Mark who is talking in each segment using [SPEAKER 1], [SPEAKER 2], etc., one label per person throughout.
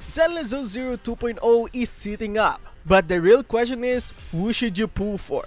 [SPEAKER 1] Zenless Zone Zero 2.0 is sitting up, but the real question is, who should you pull for?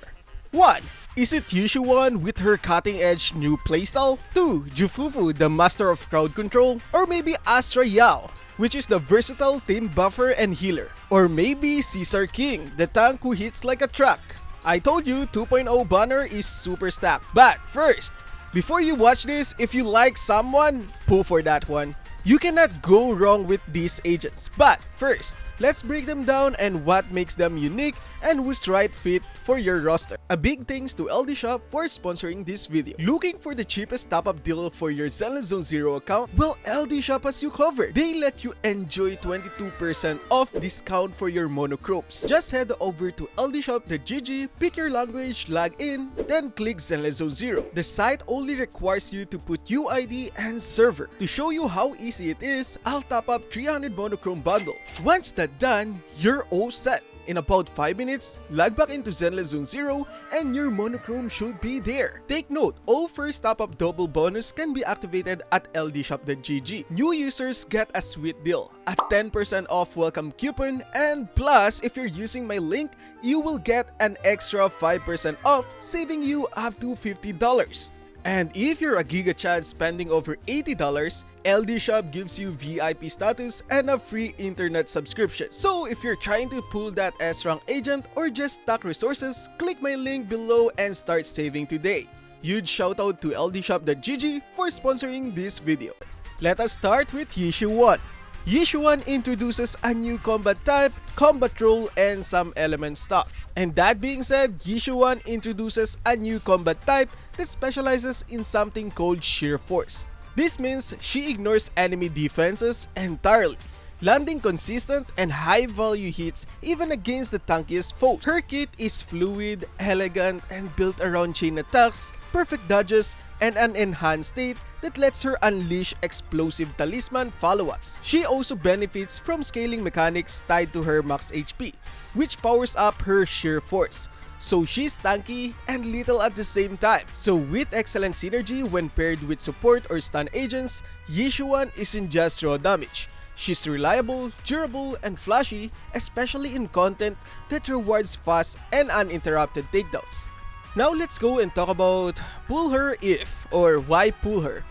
[SPEAKER 1] 1. Is it Yixuan with her cutting-edge new playstyle? 2. Fufu, the master of crowd control? Or maybe Astra Yao, which is the versatile team buffer and healer? Or maybe Caesar King, the tank who hits like a truck? I told you 2.0 banner is super stacked. But first, before you watch this, if you like someone, pull for that one. You cannot go wrong with these agents. But first, let's break them down and what makes them unique and who's right fit for your roster. A big thanks to LD Shop for sponsoring this video. Looking for the cheapest top-up deal for your Zenless Zone Zero account? Well, LD Shop has you covered. They let you enjoy 22% off discount for your monochromes. Just head over to ldshop.gg, pick your language, log in, then click Zenless Zone Zero. The site only requires you to put UID and server. To show you how easy it is, I'll top up 300 monochrome bundle. Once that's done, you're all set. In about 5 minutes, log back into Zenless Zone Zero and your monochrome should be there. Take note, all first top-up double bonus can be activated at ldshop.gg. New users get a sweet deal, a 10% off welcome coupon, and plus, if you're using my link, you will get an extra 5% off, saving you up to $50. And if you're a Giga Chad spending over $80, LD Shop gives you VIP status and a free internet subscription. So if you're trying to pull that S-rank agent or just stack resources, click my link below and start saving today. Huge shoutout to ldshop.gg for sponsoring this video. Let us start with Yixuan. Yixuan introduces a new combat type, combat role, and some element stuff. And that being said, Yixuan introduces a new combat type that specializes in something called sheer force. This means she ignores enemy defenses entirely, landing consistent and high-value hits even against the tankiest foes. Her kit is fluid, elegant, and built around chain attacks, perfect dodges, and an enhanced state that lets her unleash explosive talisman follow-ups. She also benefits from scaling mechanics tied to her max HP, which powers up her sheer force. So she's tanky and lethal at the same time. So with excellent synergy when paired with support or stun agents, Yixuan isn't just raw damage. She's reliable, durable, and flashy, especially in content that rewards fast and uninterrupted takedowns. Now let's go and talk about pull her if, or why pull her.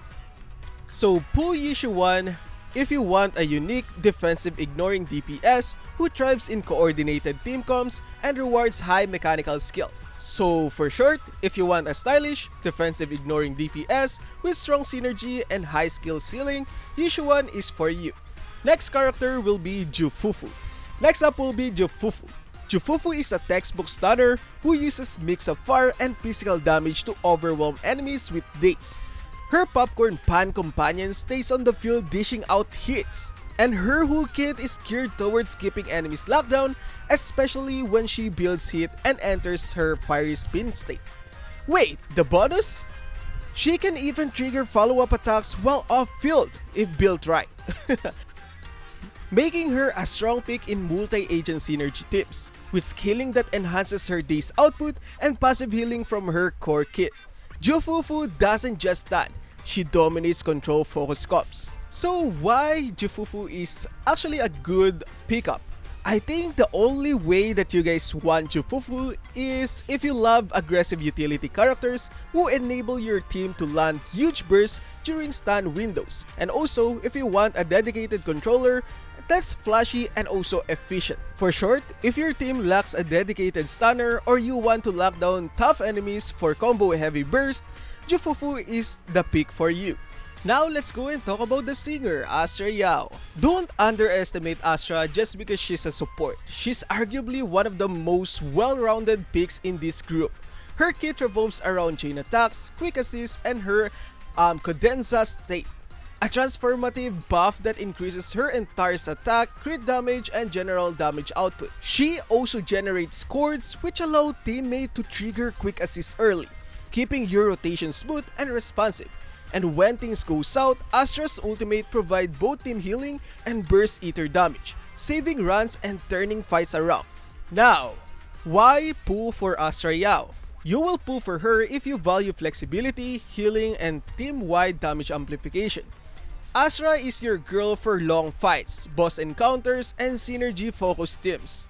[SPEAKER 1] So pull Yixuan if you want a unique defensive ignoring DPS who thrives in coordinated team comms and rewards high mechanical skill. So for short, if you want a stylish, defensive ignoring DPS with strong synergy and high skill ceiling, Yixuan is for you. Next character will be Fufu. Next up will be Fufu. Fufu is a textbook stunner who uses mix of fire and physical damage to overwhelm enemies with daze. Her popcorn pan companion stays on the field dishing out hits, and her whole kit is geared towards keeping enemies locked down, especially when she builds hit and enters her fiery spin state. Wait, the bonus? She can even trigger follow-up attacks while off-field if built right. Making her a strong pick in multi-agent synergy teams, with scaling that enhances her daze output and passive healing from her core kit. Fufu doesn't just stun, she dominates control focus comps. So why Fufu is actually a good pickup? I think the only way that you guys want Fufu is if you love aggressive utility characters who enable your team to land huge bursts during stun windows, and also if you want a dedicated controller that's flashy and also efficient. For short, if your team lacks a dedicated stunner or you want to lock down tough enemies for combo heavy burst, Fufu is the pick for you. Now let's go and talk about the singer, Astra Yao. Don't underestimate Astra just because she's a support. She's arguably one of the most well-rounded picks in this group. Her kit revolves around chain attacks, quick assist, and her cadenza state, a transformative buff that increases her entire attack, crit damage, and general damage output. She also generates chords which allow teammates to trigger quick assist early, keeping your rotation smooth and responsive. And when things go south, Astra's ultimate provides both team healing and burst eater damage, saving runs and turning fights around. Now, why pull for Astra Yao? You will pull for her if you value flexibility, healing, and team-wide damage amplification. Astra is your girl for long fights, boss encounters, and synergy-focused teams.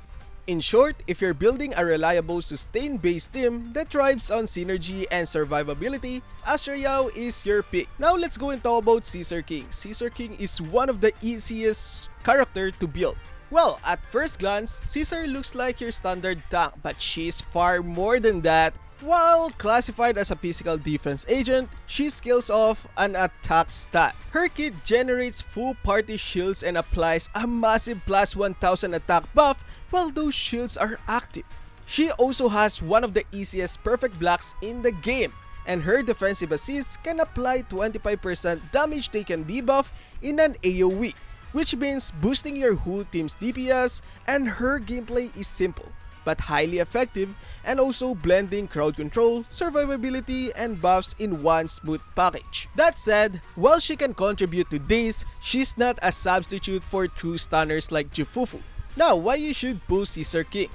[SPEAKER 1] In short, if you're building a reliable sustain-based team that thrives on synergy and survivability, Astra Yao is your pick. Now let's go and talk about Caesar King. Caesar King is one of the easiest character to build. Well, at first glance, Caesar looks like your standard tank, but she's far more than that. While classified as a physical defense agent, she scales off an attack stat. Her kit generates full party shields and applies a massive plus 1000 attack buff while those shields are active. She also has one of the easiest perfect blocks in the game, and her defensive assists can apply 25% damage taken debuff in an AoE, which means boosting your whole team's DPS, and her gameplay is simple but highly effective, and also blending crowd control, survivability, and buffs in one smooth package. That said, while she can contribute to this, she's not a substitute for true stunners like Fufu. Now, why you should pull Caesar King?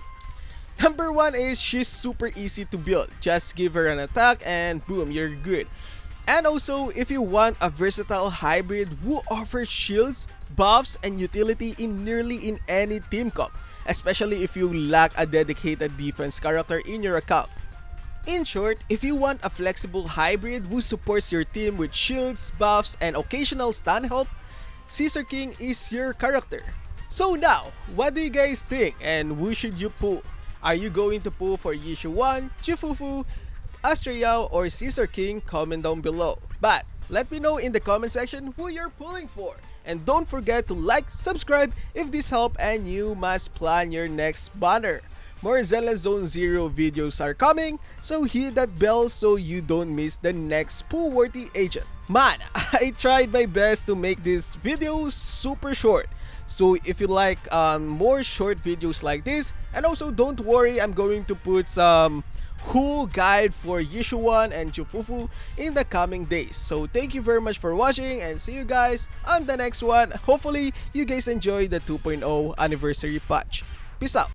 [SPEAKER 1] Number 1 is she's super easy to build. Just give her an attack and boom, you're good. And also, if you want a versatile hybrid who offers shields, buffs, and utility in nearly in any team comp, especially if you lack a dedicated defense character in your account. In short, if you want a flexible hybrid who supports your team with shields, buffs, and occasional stun help, Caesar King is your character. So now, what do you guys think and who should you pull? Are you going to pull for Yixuan, Fufu, Astra Yao, or Caesar King? Comment down below. But let me know in the comment section who you're pulling for. And don't forget to like, subscribe if this helped, and you must plan your next banner. More Zenless Zone Zero videos are coming, so hit that bell so you don't miss the next pool-worthy agent. Man, I tried my best to make this video super short. So if you like more short videos like this, and also don't worry, I'm going to put some whole guide for Yixuan and Fufu in the coming days. So thank you very much for watching, and see you guys on the next one. Hopefully you guys enjoy the 2.0 anniversary patch. Peace out.